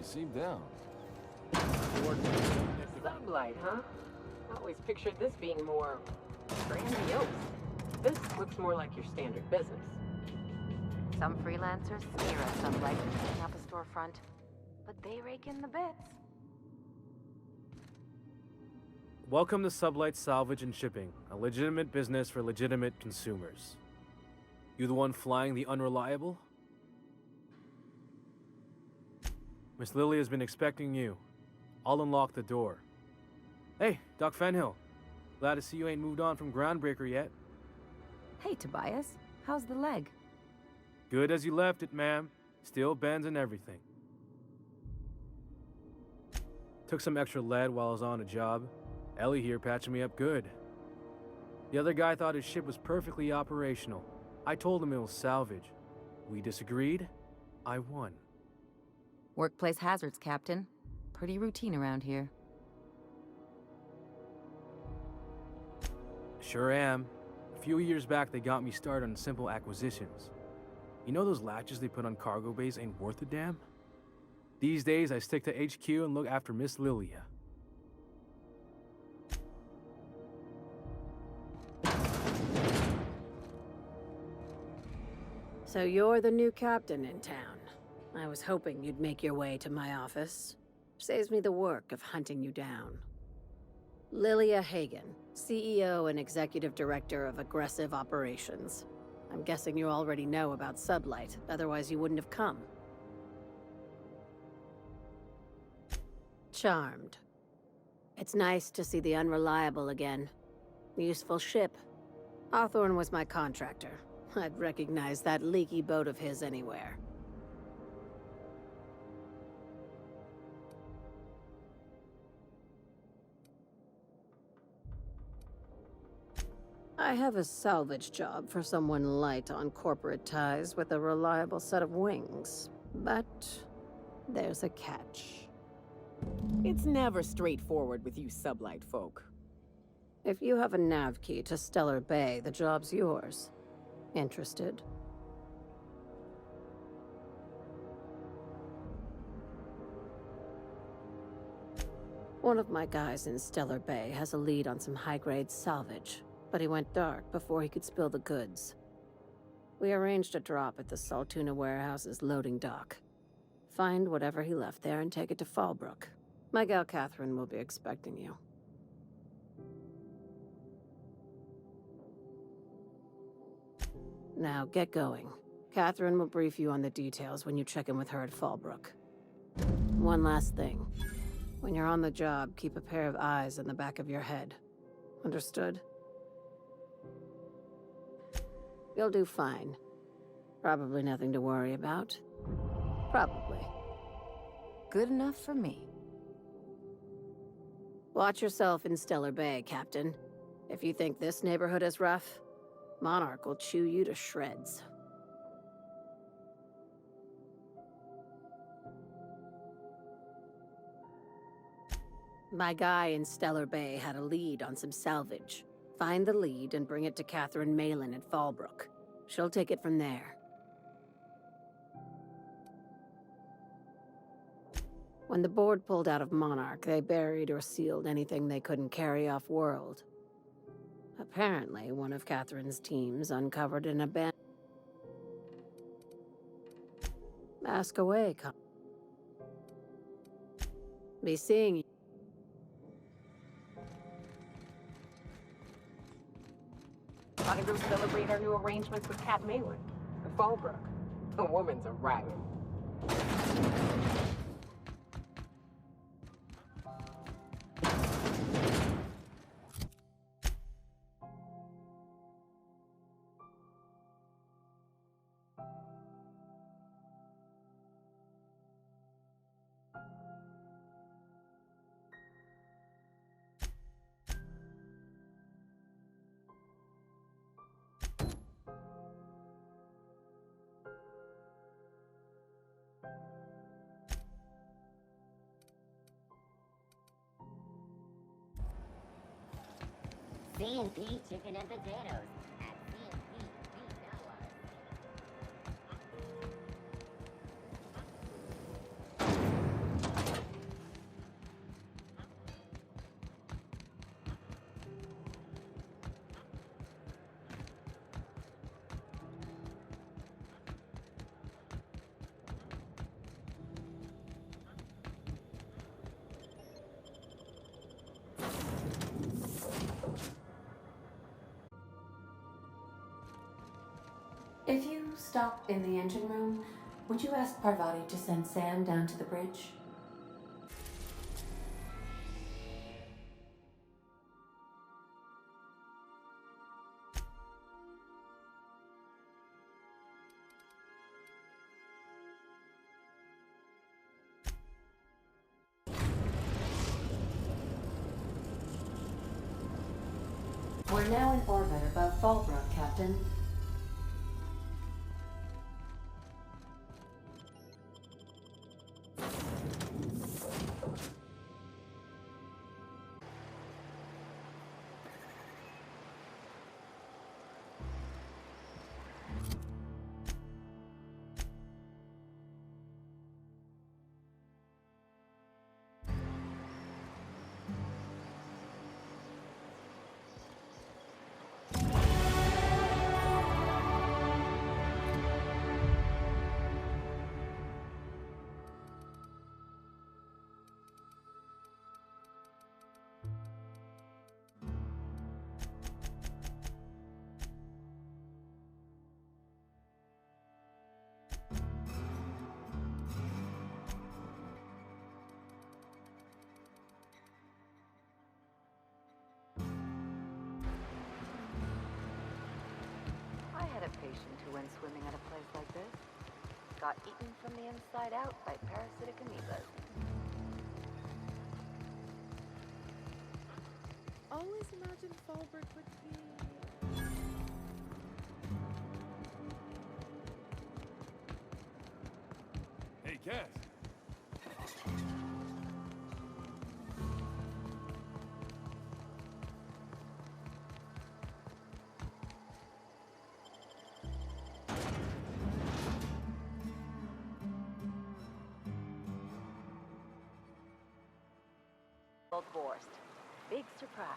You seem down. Sublight, huh? I always pictured this being more grandiose. This looks more like your standard business. Some freelancers sneer at Sublight for setting up a storefront, but they rake in the bits. Welcome to Sublight Salvage and Shipping, a legitimate business for legitimate consumers. You the one flying the unreliable? Miss Lily has been expecting you. I'll unlock the door. Hey, Doc Fenhill. Glad to see you ain't moved on from Groundbreaker yet. Hey, Tobias. How's the leg? Good as you left it, ma'am. Still bends and everything. Took some extra lead while I was on a job. Ellie here patching me up good. The other guy thought his ship was perfectly operational. I told him it was salvage. We disagreed. I won. Workplace hazards, Captain. Pretty routine around here. Sure am. A few years back, they got me started on simple acquisitions. You know those latches they put on cargo bays ain't worth a damn? These days, I stick to HQ and look after Miss Lilia. So you're the new captain in town. I was hoping you'd make your way to my office. Saves me the work of hunting you down. Lilia Hagen, CEO and Executive Director of Aggressive Operations. I'm guessing you already know about Sublight, otherwise you wouldn't have come. Charmed. It's nice to see the Unreliable again. Useful ship. Hawthorne was my contractor. I'd recognize that leaky boat of his anywhere. I have a salvage job for someone light on corporate ties with a reliable set of wings. But there's a catch. It's never straightforward with you Sublight folk. If you have a nav key to Stellar Bay, the job's yours. Interested? One of my guys in Stellar Bay has a lead on some high-grade salvage, but he went dark before he could spill the goods. We arranged a drop at the Saltuna warehouse's loading dock. Find whatever he left there and take it to Fallbrook. My gal Catherine will be expecting you. Now, get going. Catherine will brief you on the details when you check in with her at Fallbrook. One last thing. When you're on the job, keep a pair of eyes in the back of your head. Understood? You'll do fine. Probably nothing to worry about. Probably. Good enough for me. Watch yourself in Stellar Bay, Captain. If you think this neighborhood is rough, Monarch will chew you to shreds. My guy in Stellar Bay had a lead on some salvage. Find the lead and bring it to Catherine Malin at Fallbrook. She'll take it from there. When the board pulled out of Monarch, they buried or sealed anything they couldn't carry off-world. Apparently, one of Catherine's teams uncovered an abandoned... Ask away, Be seeing you. Gotta go celebrate our new arrangements with Cat Malin. The Fallbrook. The woman's a riot. C&P chicken and potatoes at C&P Beef Hour. If you stop in the engine room, would you ask Parvati to send Sam down to the bridge? We're now in orbit above Fallbrook, Captain. I had a patient who went swimming at a place like this. Got eaten from the inside out by parasitic amoebas. Always imagined Fallbrook would be... Hey, Cass. Old Borst. Big surprise.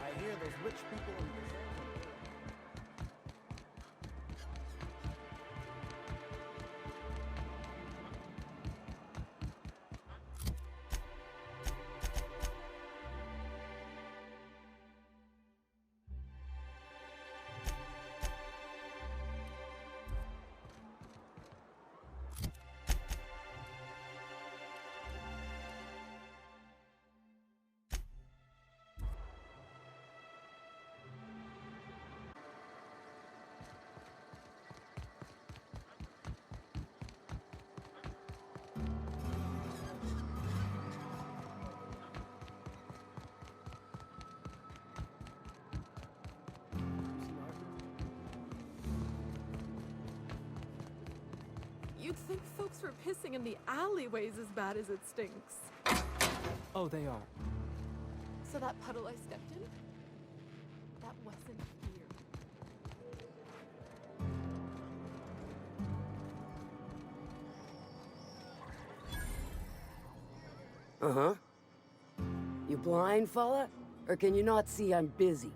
I hear those rich people in Brazil. You'd think folks were pissing in the alleyways as bad as it stinks. Oh, they are. So that puddle I stepped in? That wasn't here. Uh-huh. You blind, fella? Or can you not see I'm busy?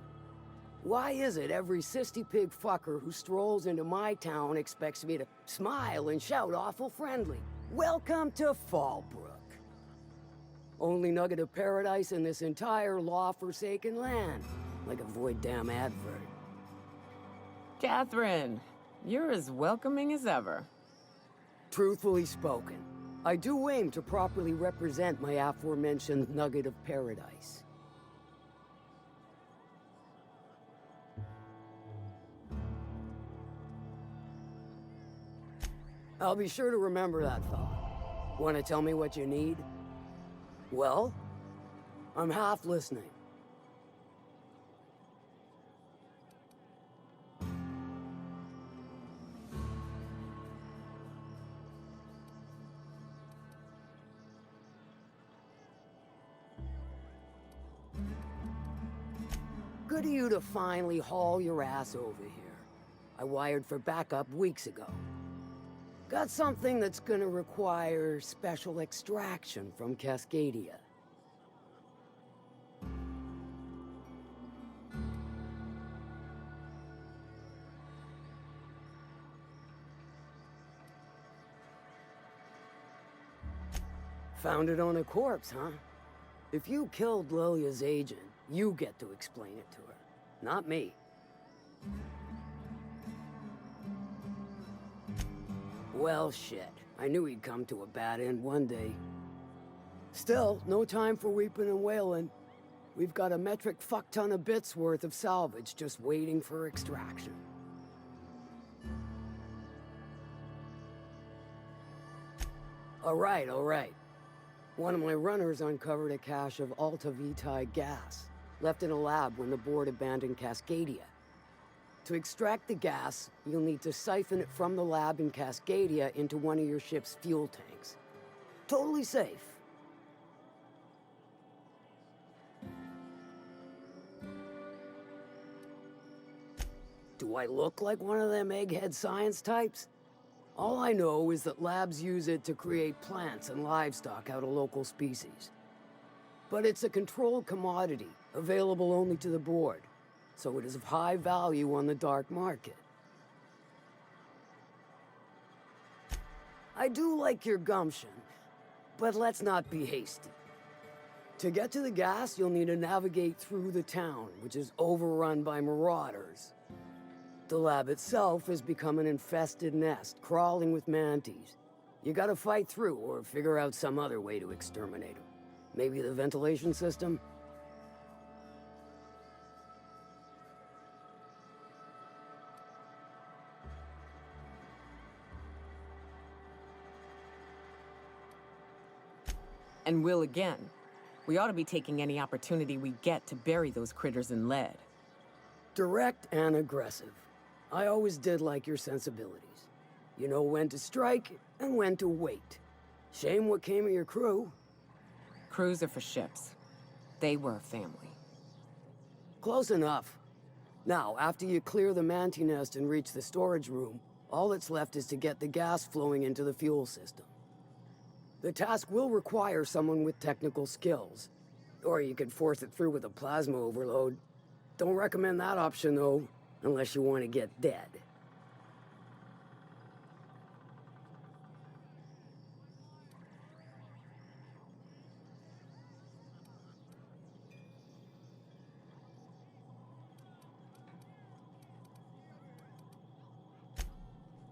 Why is it every sissy pig fucker who strolls into my town expects me to smile and shout awful friendly? Welcome to Fallbrook. Only nugget of paradise in this entire law-forsaken land. Like a void damn advert. Catherine, you're as welcoming as ever. Truthfully spoken, I do aim to properly represent my aforementioned nugget of paradise. I'll be sure to remember that, fella. Want to tell me what you need? Well, I'm half listening. Good of you to finally haul your ass over here. I wired for backup weeks ago. Got something that's gonna require special extraction from Cascadia. Found it on a corpse, huh? If you killed Lilia's agent, you get to explain it to her, not me. Well, shit. I knew he'd come to a bad end one day. Still, no time for weeping and wailing. We've got a metric fuck-ton of bits worth of salvage just waiting for extraction. All right. One of my runners uncovered a cache of Alta Vitae gas, left in a lab when the board abandoned Cascadia. To extract the gas, you'll need to siphon it from the lab in Cascadia into one of your ship's fuel tanks. Totally safe. Do I look like one of them egghead science types? All I know is that labs use it to create plants and livestock out of local species. But it's a controlled commodity, available only to the board, so it is of high value on the dark market. I do like your gumption, but let's not be hasty. To get to the gas, you'll need to navigate through the town, which is overrun by marauders. The lab itself has become an infested nest, crawling with mantis. You gotta fight through or figure out some other way to exterminate them. Maybe the ventilation system? And will again. We ought to be taking any opportunity we get to bury those critters in lead. Direct and aggressive. I always did like your sensibilities. You know when to strike and when to wait. Shame what came of your crew. Crews are for ships. They were a family. Close enough. Now, after you clear the manti nest and reach the storage room, all that's left is to get the gas flowing into the fuel system. The task will require someone with technical skills. Or you could force it through with a plasma overload. Don't recommend that option, though, unless you want to get dead.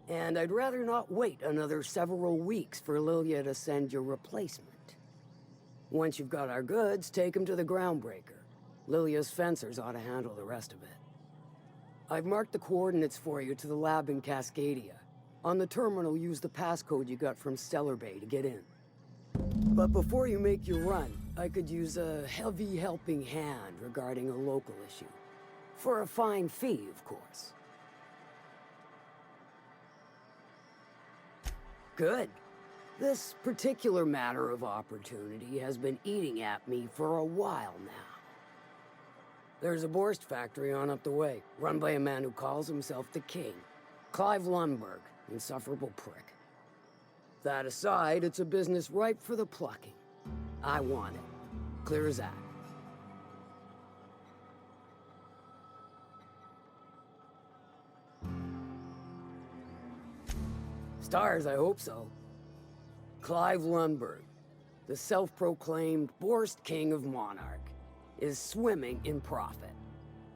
And I'd rather not wait another several weeks for Lilia to send your replacement. Once you've got our goods, take them to the groundbreaker. Lilia's fencers ought to handle the rest of it. I've marked the coordinates for you to the lab in Cascadia. On the terminal, use the passcode you got from Stellar Bay to get in. But before you make your run, I could use a heavy helping hand regarding a local issue. For a fine fee, of course. Good. This particular matter of opportunity has been eating at me for a while now. There's a Borst factory on up the way, run by a man who calls himself the King. Clive Lundberg, insufferable prick. That aside, it's a business ripe for the plucking. I want it. Clear as that. Stars, I hope so. Clive Lundberg, the self-proclaimed Borst King of Monarch, is swimming in profit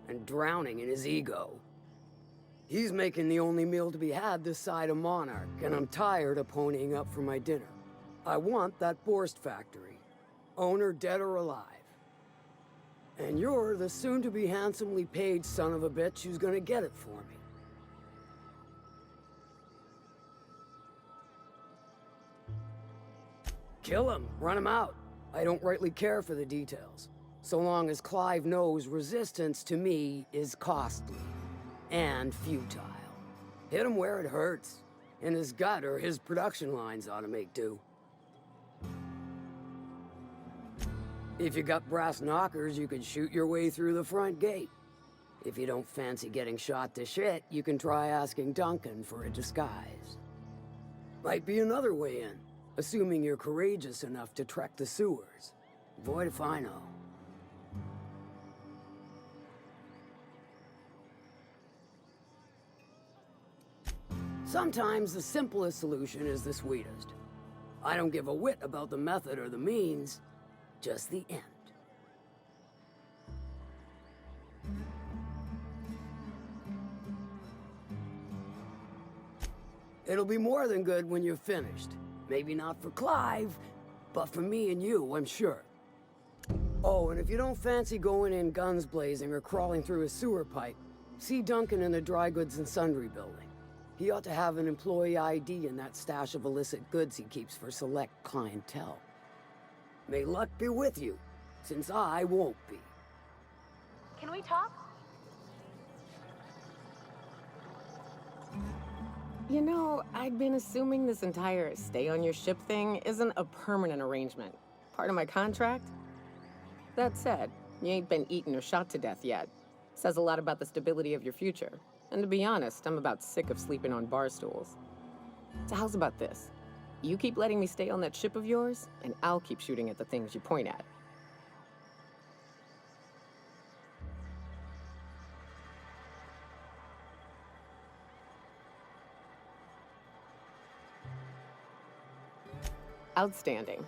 and drowning in his ego. He's making the only meal to be had this side of Monarch, and I'm tired of ponying up for my dinner. I want that Borst factory, owner dead or alive. And you're the soon-to-be handsomely paid son of a bitch who's gonna get it for me. Kill him, run him out. I don't rightly care for the details, so long as Clive knows resistance to me is costly and futile. Hit him where it hurts, in his gut, or his production lines ought to make do. If you got brass knockers, you can shoot your way through the front gate. If you don't fancy getting shot to shit, you can try asking Duncan for a disguise. Might be another way in, assuming you're courageous enough to trek the sewers. Void if I know. Sometimes the simplest solution is the sweetest. I don't give a whit about the method or the means, just the end. It'll be more than good when you're finished. Maybe not for Clive, but for me and you, I'm sure. Oh, and if you don't fancy going in guns blazing or crawling through a sewer pipe, see Duncan in the dry goods and sundry building. He ought to have an employee ID in that stash of illicit goods he keeps for select clientele. May luck be with you, since I won't be. Can we talk? You know, I'd been assuming this entire stay on your ship thing isn't a permanent arrangement. Part of my contract? That said, you ain't been eaten or shot to death yet. Says a lot about the stability of your future. And to be honest, I'm about sick of sleeping on bar stools. So how's about this? You keep letting me stay on that ship of yours, and I'll keep shooting at the things you point at. Outstanding.